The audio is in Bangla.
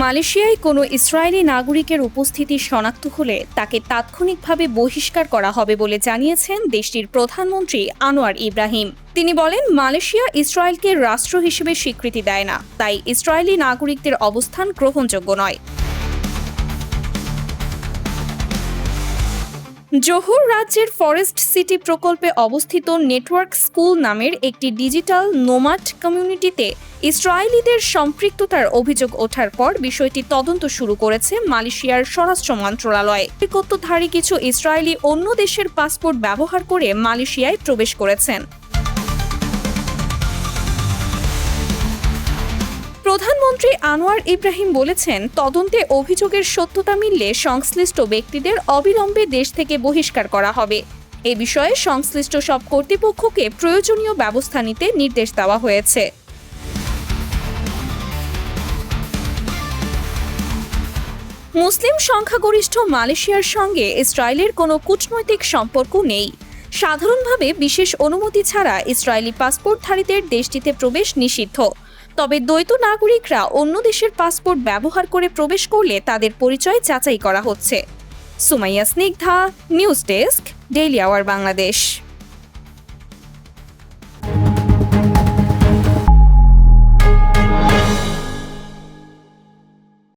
মালয়েশিয়ায় কোনো ইসরায়েলি নাগরিকের উপস্থিতি শনাক্ত হলে তাকে তাৎক্ষণিকভাবে বহিষ্কার করা হবে বলে জানিয়েছেন দেশটির প্রধানমন্ত্রী আনোয়ার ইব্রাহিম। তিনি বলেন, মালয়েশিয়া ইসরায়েলকে রাষ্ট্র হিসেবে স্বীকৃতি দেয় না, তাই ইসরায়েলি নাগরিকদের অবস্থান গ্রহণযোগ্য নয়। জোহর রাজ্যের ফরেস্ট সিটি প্রকল্পে অবস্থিত নেটওয়ার্ক স্কুল নামের একটি ডিজিটাল নোমাড কমিউনিটিতে ইসরায়েলিদের সম্পৃক্ততার অভিযোগ ওঠার পর বিষয়টি তদন্ত শুরু করেছে মালয়েশিয়ার স্বরাষ্ট্র মন্ত্রণালয়। নাগরিকত্বধারী কিছু ইসরায়েলি অন্য দেশের পাসপোর্ট ব্যবহার করে মালয়েশিয়ায় প্রবেশ করেছেন। প্রধানমন্ত্রী আনোয়ার ইব্রাহিম বলেছেন, তদন্তে অভিযোগের সত্যতা মিললে সংশ্লিষ্ট ব্যক্তিদের অবিলম্বে দেশ থেকে বহিষ্কার করা হবে। এ বিষয়ে সংশ্লিষ্ট সব কর্তৃপক্ষকে প্রয়োজনীয় ব্যবস্থা নিতে নির্দেশ দেওয়া হয়েছে। মুসলিম সংখ্যাগরিষ্ঠ মালয়েশিয়ার সঙ্গে ইসরায়েলের কোনো কূটনৈতিক সম্পর্ক নেই। সাধারণভাবে বিশেষ অনুমতি ছাড়া ইসরায়েলি পাসপোর্টধারীদের দেশটিতে প্রবেশ নিষিদ্ধ। তবে দ্বৈত নাগরিকরা অন্য দেশের পাসপোর্ট ব্যবহার করে প্রবেশ করলে তাদের পরিচয় যাচাই করা হচ্ছে। Sumaiya Snigdha, news desk, Daily Our Bangladesh.